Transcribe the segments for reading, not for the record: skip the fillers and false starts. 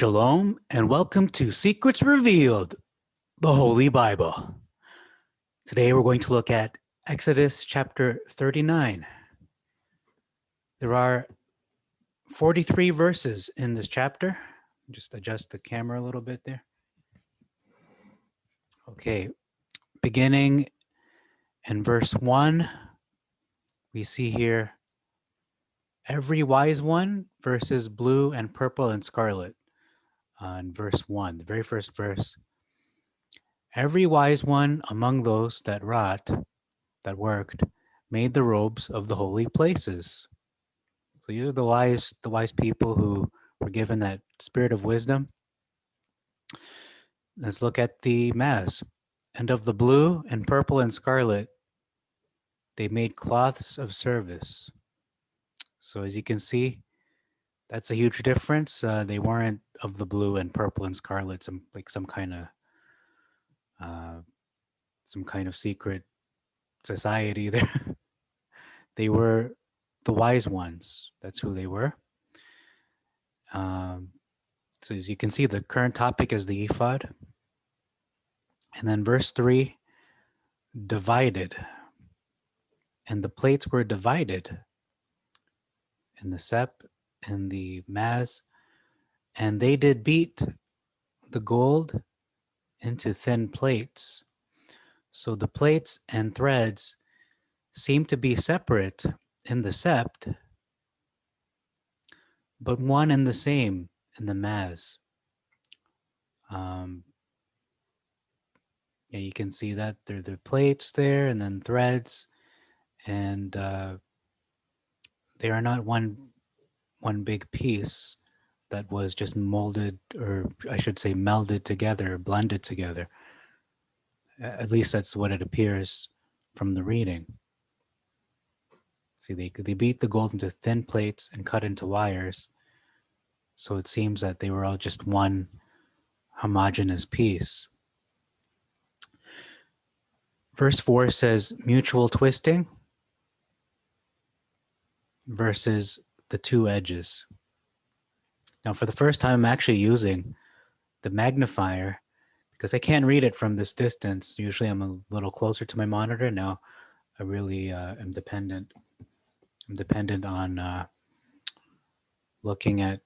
Shalom and welcome to Secrets Revealed, the Holy Bible. Today we're going to look at Exodus chapter 39. There are 43 verses in this chapter. Just adjust the camera a little bit there. Okay, beginning in verse 1, we see here every wise one versus blue and purple and scarlet. In verse 1, the very first verse. Every wise one among those that worked, made the robes of the holy places. So these are the wise people who were given that spirit of wisdom. Let's look at the mass. And of the blue and purple and scarlet, they made cloths of service. So as you can see, that's a huge difference. They weren't of the blue and purple and scarlet, some kind of secret society there. They were the wise ones. That's who they were. So as you can see, the current topic is the Ephod. And then verse 3, divided. And the plates were divided in the sep and the mass, and they did beat the gold into thin plates. So the plates and threads seem to be separate in the sept, but one and the same in the mass. Yeah, you can see that there are plates there and then threads, and they are not one big piece that was just molded, or I should say melded together, blended together. At least that's what it appears from the reading. See, they beat the gold into thin plates and cut into wires. So it seems that they were all just one homogeneous piece. Verse 4 says mutual twisting versus the two edges. Now, for the first time, I'm actually using the magnifier because I can't read it from this distance. Usually I'm a little closer to my monitor. Now I really am dependent. I'm dependent on looking at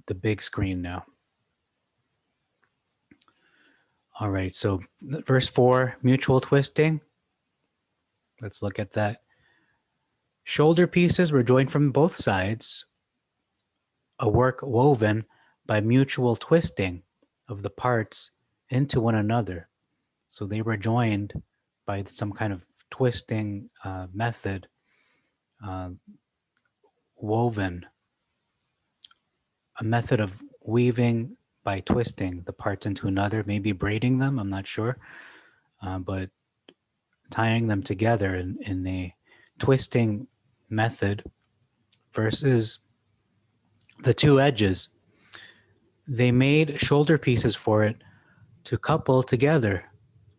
the big screen now. All right, so verse 4, mutual twisting. Let's look at that. Shoulder pieces were joined from both sides, a work woven by mutual twisting of the parts into one another. So they were joined by some kind of twisting method, woven, a method of weaving by twisting the parts into another, maybe braiding them, I'm not sure, but tying them together in a twisting method versus the two edges. They made shoulder pieces for it to couple together.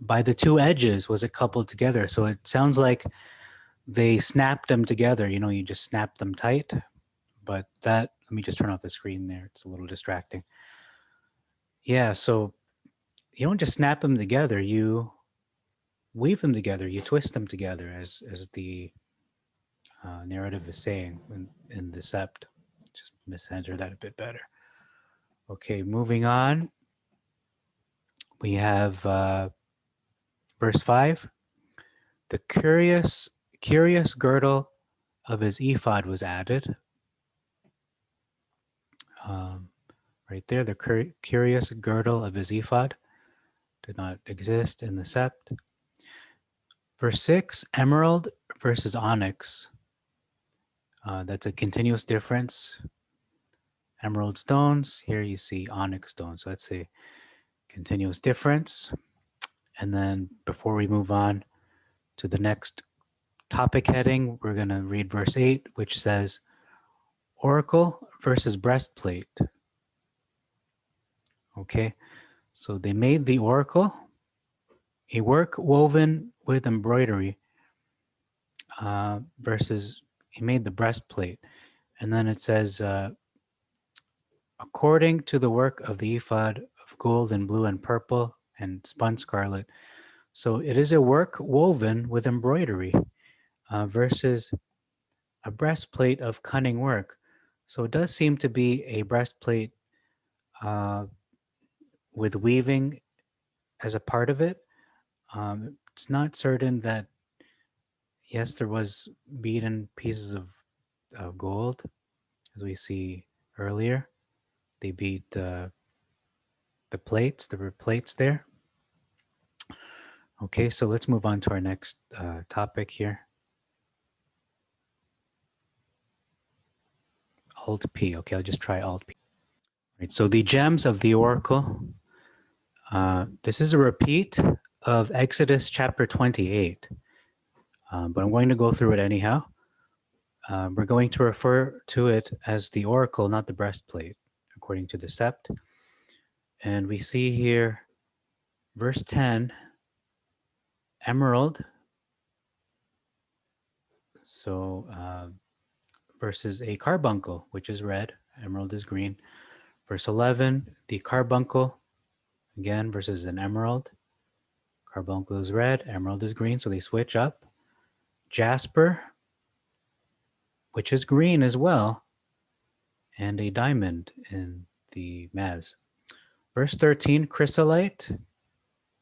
By the two edges was it coupled together. So it sounds like they snapped them together. You know, you just snap them tight. But that, let me just turn off the screen there. It's a little distracting. Yeah, so you don't just snap them together. You weave them together. You twist them together, as the narrative is saying in the sept. Just miscenter that a bit better. Okay, moving on. We have verse 5. The curious girdle of his ephod was added. Right there, the curious girdle of his ephod did not exist in the sept. Verse 6, emerald versus onyx. That's a continuous difference. Emerald stones, here you see onyx stones. So that's a continuous difference. And then before we move on to the next topic heading, we're going to read verse 8, which says, oracle versus breastplate. Okay, so they made the oracle, a work woven with embroidery, versus he made the breastplate. And then it says, according to the work of the ephod of gold and blue and purple and spun scarlet. So it is a work woven with embroidery versus a breastplate of cunning work. So it does seem to be a breastplate uh, with weaving as a part of it. It's not certain that, yes, there was beaten pieces of gold, as we see earlier. They beat the plates, there were plates there. Okay, so let's move on to our next topic here. Alt P. Okay, I'll just try Alt P. Right, so the gems of the oracle. This is a repeat of Exodus chapter 28, but I'm going to go through it anyhow. We're going to refer to it as the oracle, not the breastplate, according to the sept. And we see here, verse 10, emerald. So versus a carbuncle, which is red. Emerald is green. Verse 11, the carbuncle, again, versus an emerald. Carbuncle is red, emerald is green, so they switch up. Jasper, which is green as well, and a diamond in the Maz. Verse 13, chrysolite,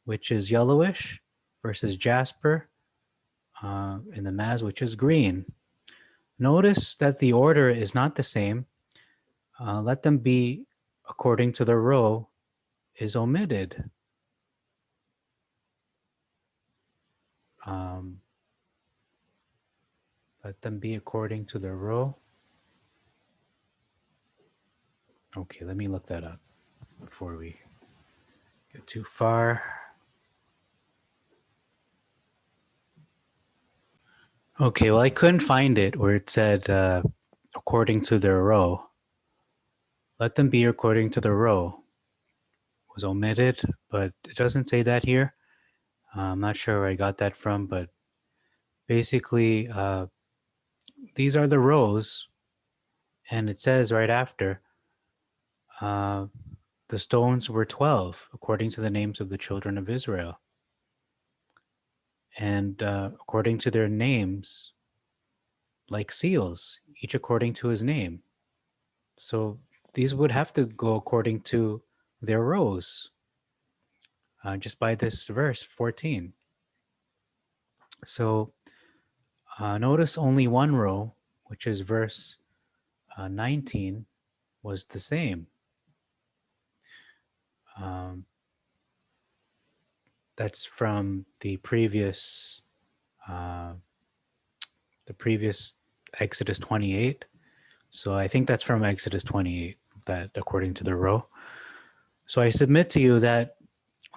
which is yellowish, versus jasper in the Maz, which is green. Notice that the order is not the same. Let them be according to the row is omitted. Let them be according to the row. Okay, let me look that up before we get too far. Okay, well, I couldn't find it where it said according to their row. Let them be according to the row was omitted, but it doesn't say that here. I'm not sure where I got that from, but basically, these are the rows, and it says right after, the stones were 12, according to the names of the children of Israel. And according to their names, like seals, each according to his name. So these would have to go according to their rows, just by this verse 14. So notice only one row, which is verse 19, was the same. That's from the previous Exodus 28. So I think that's from Exodus 28, that according to the row. So I submit to you that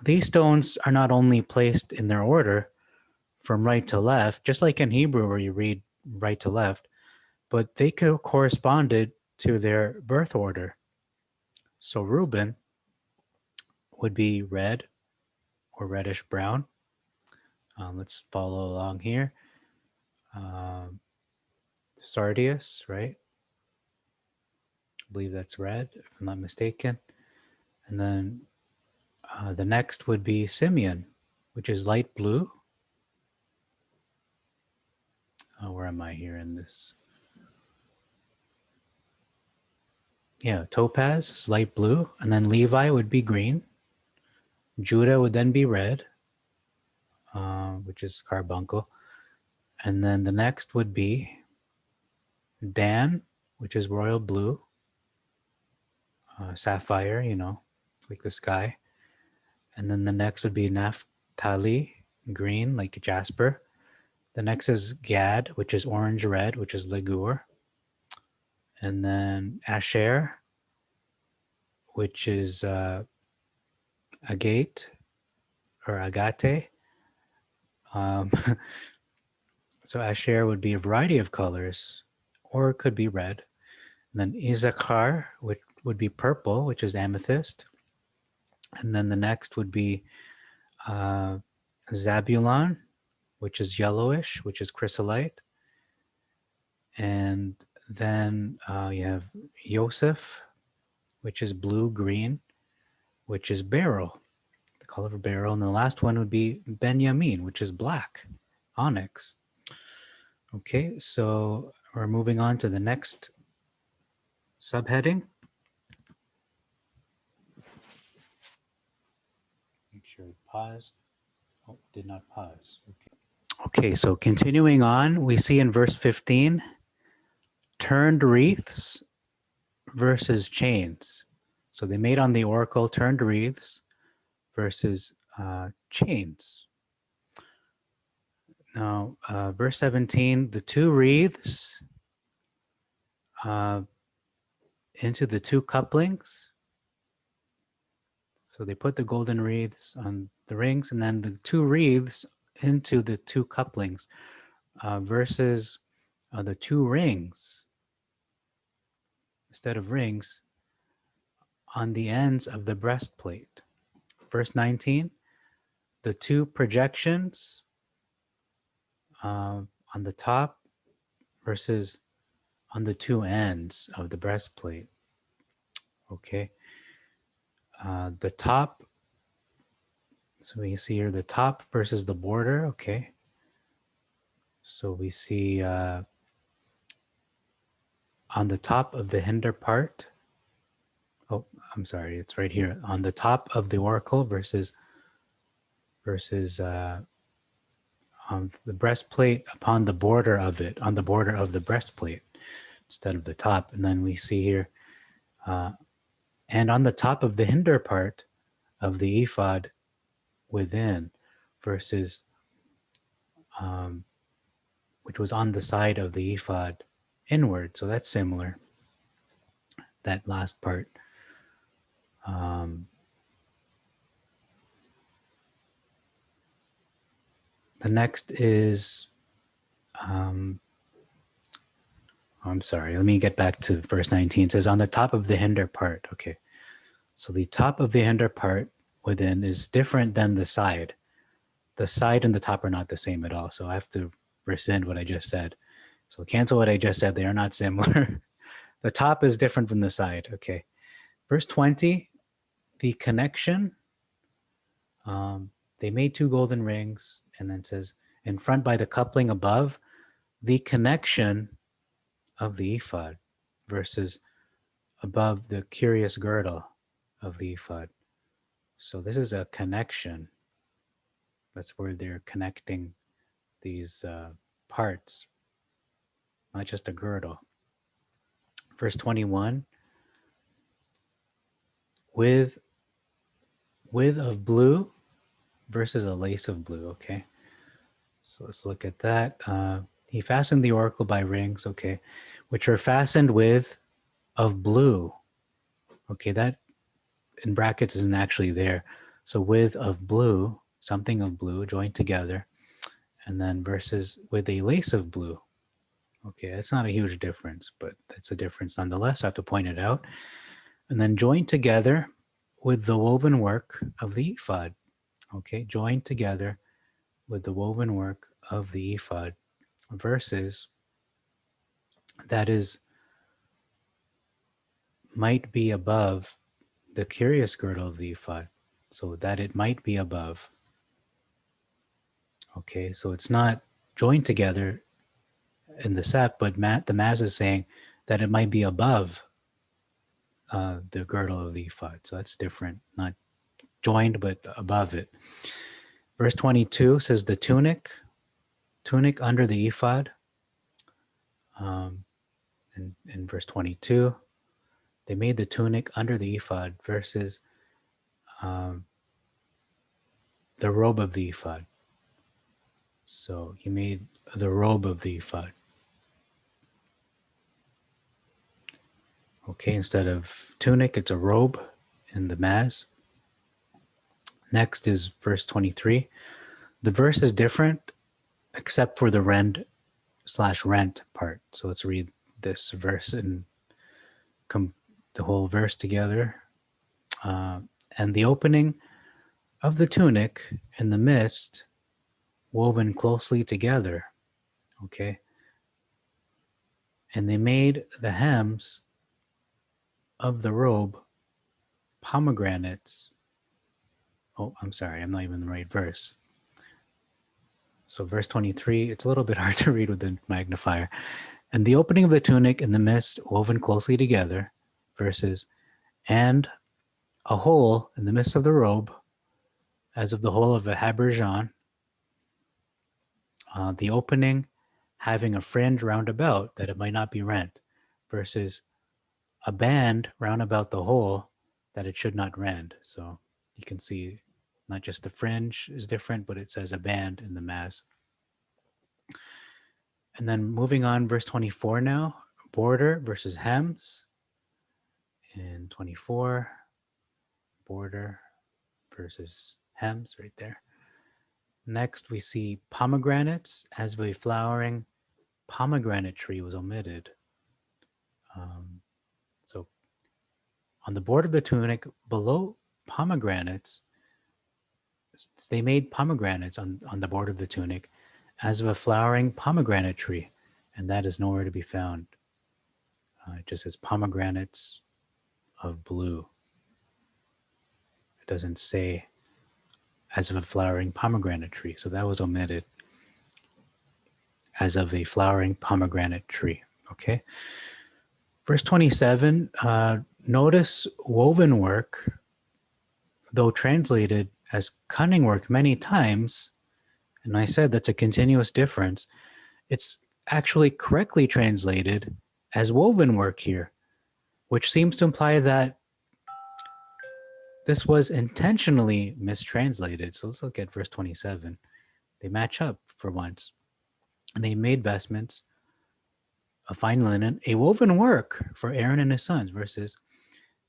these stones are not only placed in their order from right to left, just like in Hebrew where you read right to left, but they could corresponded to their birth order. So Reuben would be red or reddish brown. Let's follow along here. Sardius, right? I believe that's red, if I'm not mistaken. And then the next would be Simeon, which is light blue. Where am I here in this? Yeah, topaz is light blue. And then Levi would be green. Judah would then be red, which is carbuncle. And then the next would be Dan, which is royal blue. Sapphire, like the sky. And then the next would be Naphtali, green, like jasper. The next is Gad, which is orange red, which is ligure. And then Asher, which is agate or agate. So Asher would be a variety of colors, or it could be red. And then Issachar, which would be purple, which is amethyst. And then the next would be Zabulon, which is yellowish, which is chrysolite. And then you have Yosef, which is blue-green, which is beryl, the color of beryl. And the last one would be Benjamin, which is black, onyx. Okay, so we're moving on to the next subheading. Make sure it paused. Oh, did not pause. Okay. Okay, so continuing on, we see in verse 15, turned wreaths versus chains. So they made on the oracle turned wreaths versus chains. Now, verse 17, the two wreaths into the two couplings. So they put the golden wreaths on the rings, and then the two wreaths into the two couplings versus the two rings, instead of rings, on the ends of the breastplate. Verse 19, the two projections on the top versus on the two ends of the breastplate. Okay. The top, so we see here the top versus the border. Okay. So we see on the top of the hinder part. Oh, I'm sorry. It's right here on the top of the oracle versus on the breastplate upon the border of it, on the border of the breastplate instead of the top. And then we see here, and on the top of the hinder part of the ephod within versus, which was on the side of the ephod inward. So that's similar, that last part. The next is, I'm sorry, let me get back to verse 19. It says, on the top of the hinder part. Okay. So the top of the hinder part within is different than the side. The side and the top are not the same at all. So I have to rescind what I just said. So cancel what I just said. They are not similar. The top is different from the side. Okay. Verse 20, the connection. They made two golden rings, and then it says, in front by the coupling above, the connection of the ephod versus above the curious girdle of the ephod. So this is a connection. That's where they're connecting these parts, not just a girdle. Verse 21, with of blue versus a lace of blue. Okay, so let's look at that. He fastened the oracle by rings, okay, which are fastened with of blue. Okay, that in brackets isn't actually there. So with of blue, something of blue joined together, and then versus with a lace of blue. Okay, that's not a huge difference, but that's a difference nonetheless. I have to point it out. And then joined together with the woven work of the ephod. Okay, joined together with the woven work of the ephod versus that is might be above the curious girdle of the ephod, so that it might be above. Okay, so it's not joined together in the set, but the Maz is saying that it might be above the girdle of the ephod. So that's different, not joined, but above it. Verse 22 says the tunic under the ephod. In verse 22, they made the tunic under the ephod versus the robe of the ephod. So he made the robe of the ephod. Okay, instead of tunic, it's a robe in the Maz. Next is verse 23. The verse is different except for the rend/rent part. So let's read this verse and the whole verse together. And the opening of the tunic in the midst, woven closely together. Okay. And they made the hems of the robe pomegranates. Oh, I'm sorry, I'm not even in the right verse. So verse 23, it's a little bit hard to read with the magnifier. And the opening of the tunic in the midst, woven closely together, verses, and a hole in the midst of the robe, as of the hole of a habergeon, the opening having a fringe round about that it might not be rent, versus a band round about the hole that it should not rend. So you can see not just the fringe is different, but it says a band in the mass. And then moving on, verse 24 now, border versus hems. In 24, border versus hems right there. Next, we see pomegranates, as a flowering pomegranate tree was omitted. So on the border of the tunic, below pomegranates, they made pomegranates on the border of the tunic as of a flowering pomegranate tree, and that is nowhere to be found. It just says pomegranates of blue. It doesn't say as of a flowering pomegranate tree, so that was omitted. As of a flowering pomegranate tree, okay? Verse 27, notice woven work, though translated as cunning work many times, and I said that's a continuous difference, it's actually correctly translated as woven work here, which seems to imply that this was intentionally mistranslated. So let's look at verse 27. They match up for once. And they made vestments of fine linen, a woven work for Aaron and his sons, versus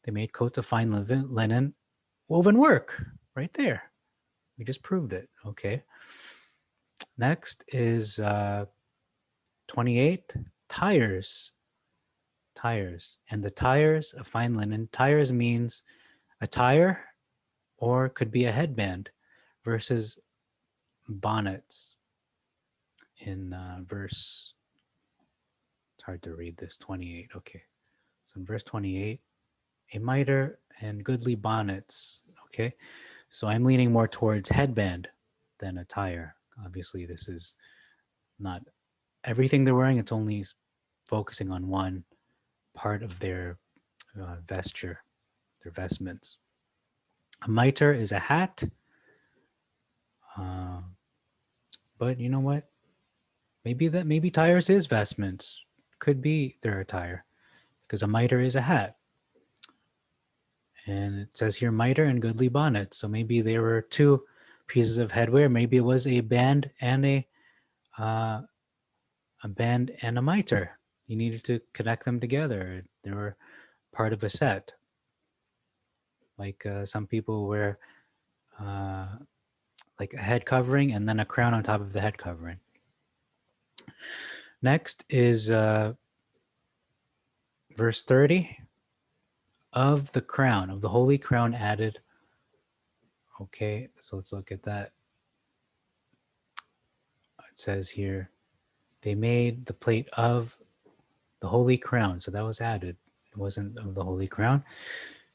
they made coats of fine linen, woven work, right there. We just proved it, okay? Next is 28, tires. Tires. And the tires of fine linen, tires means a tire or could be a headband, versus bonnets in verse, it's hard to read this, 28, okay. So in verse 28, a mitre and goodly bonnets, okay? So I'm leaning more towards headband than a tire. Obviously, this is not everything they're wearing. It's only focusing on one part of their vesture, their vestments. A mitre is a hat, but you know what? Maybe tires is vestments. Could be their attire, because a mitre is a hat. And it says here mitre and goodly bonnet. So maybe there were two pieces of headwear. Maybe it was a band and a mitre. You needed to connect them together. They were part of a set. Like some people wear like a head covering and then a crown on top of the head covering. Next is verse 30. Of the crown, of the holy crown added. Okay, so let's look at that. It says here, they made the plate of the holy crown. So that was added. It wasn't of the holy crown.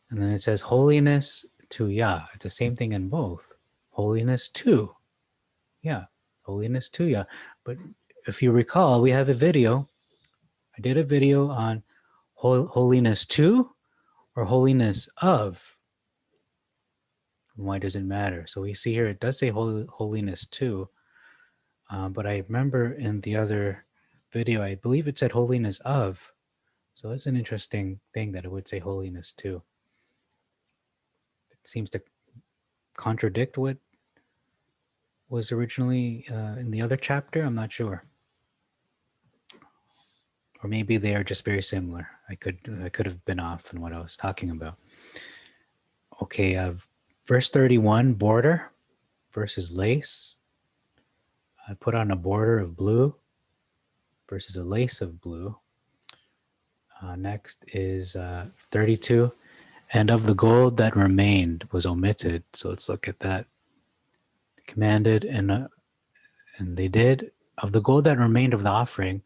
And then it says holiness to Yah. It's the same thing in both. Holiness to. Yeah, holiness to Yah. But if you recall, we have a video. I did a video on holiness to or holiness of. Why does it matter? So we see here, it does say holiness to. But I remember in the other video, I believe it said holiness of. So that's an interesting thing that it would say holiness to. It seems to contradict what was originally in the other chapter. I'm not sure. Or maybe they are just very similar. I could have been off in what I was talking about. Okay, verse 31, border versus lace. I put on a border of blue versus a lace of blue. Next is 32. And of the gold that remained was omitted. So let's look at that. Commanded, and they did. Of the gold that remained of the offering,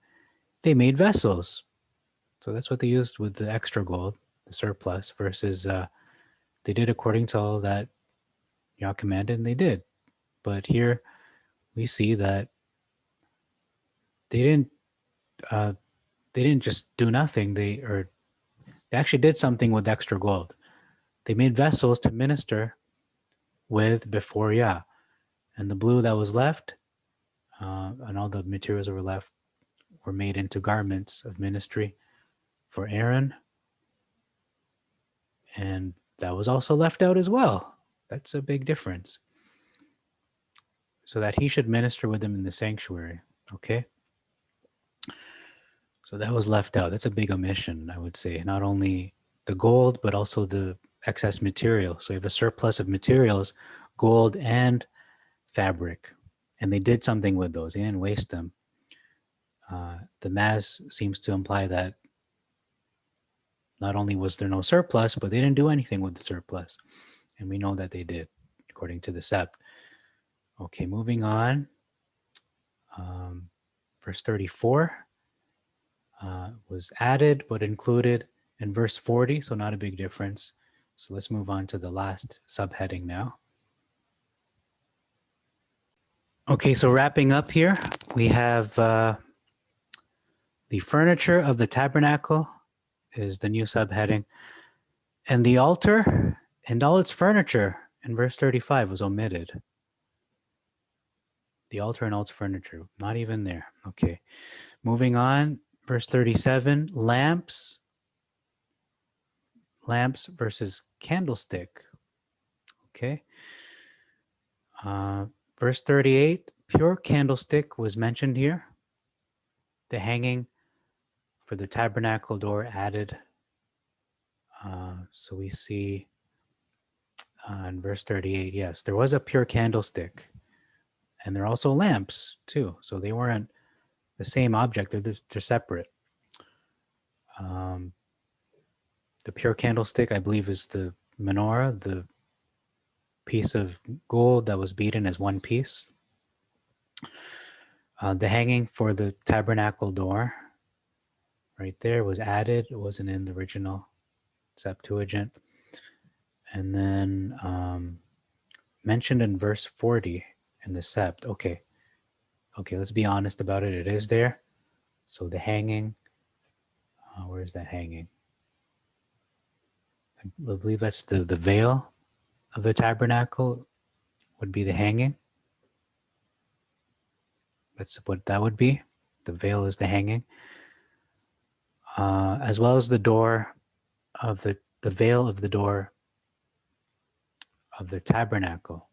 they made vessels. So that's what they used with the extra gold, the surplus, versus they did according to all that Yah commanded, and they did. But here we see that they didn't just do nothing. They actually did something with extra gold. They made vessels to minister with before Yah, and the blue that was left, and all the materials that were left, were made into garments of ministry for Aaron, and that was also left out as well. That's a big difference. So that he should minister with them in the sanctuary. Okay. So that was left out. That's a big omission, I would say. Not only the gold, but also the excess material. So you have a surplus of materials, gold and fabric. And they did something with those. They didn't waste them. The Mass seems to imply that not only was there no surplus, but they didn't do anything with the surplus. And we know that they did, according to the Sept. Okay, moving on. Verse 34 was added, but included in verse 40, so not a big difference. So let's move on to the last subheading now. Okay, so wrapping up here, we have the furniture of the tabernacle is the new subheading, and the altar and all its furniture in verse 35 was omitted. The altar and all its furniture, not even there. Okay, moving on, verse 37, lamps versus candlestick. Okay. Verse 38, pure candlestick was mentioned here. The hanging for the tabernacle door added. So we see in verse 38, yes, there was a pure candlestick. And there are also lamps too. So they weren't the same object, they're separate. The pure candlestick, I believe, is the menorah, the piece of gold that was beaten as one piece. The hanging for the tabernacle door right there was added. It wasn't in the original Septuagint. And then mentioned in verse 40 in the Sept. Okay, let's be honest about it. It is there. So the hanging, where is that hanging? I believe that's the veil of the tabernacle would be the hanging. That's what that would be. The veil is the hanging. As well as the door of the veil of the door of the tabernacle.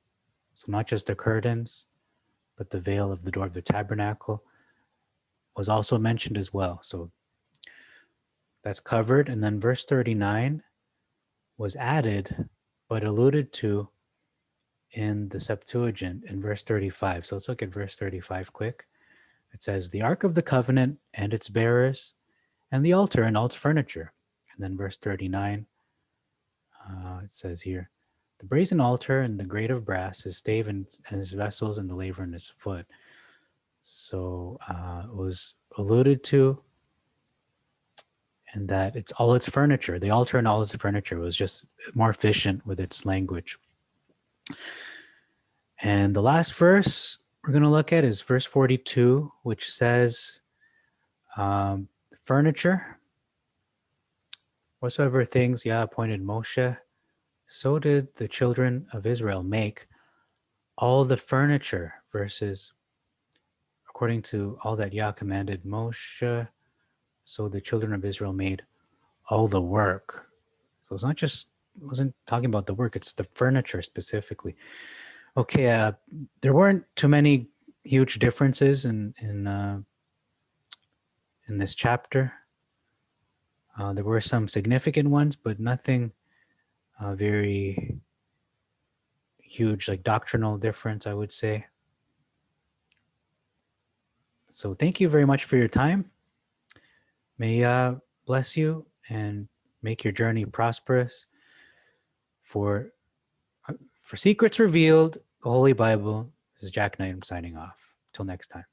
So not just the curtains, but the veil of the door of the tabernacle was also mentioned as well. So that's covered. And then verse 39 was added, but alluded to in the Septuagint in verse 35. So let's look at verse 35 quick. It says, the Ark of the Covenant and its bearers, and the altar and all its furniture. And then verse 39, it says here, the brazen altar and the grate of brass, his stave and his vessels, and the laver in his foot. So it was alluded to, and that it's all its furniture. The altar and all its furniture was just more efficient with its language. And the last verse we're going to look at is verse 42, which says, furniture, whatsoever things Yah appointed Moshe, so did the children of Israel make all the furniture, verses according to all that Yah commanded Moshe, so the children of Israel made all the work. So it's not just, it wasn't talking about the work, it's the furniture specifically. Okay, there weren't too many huge differences in this chapter. There were some significant ones, but nothing very huge, like doctrinal difference, I would say. So thank you very much for your time. May Yah bless you and make your journey prosperous. For Secrets Revealed, the Holy Bible, this is Jack Knight. I'm signing off. Till next time.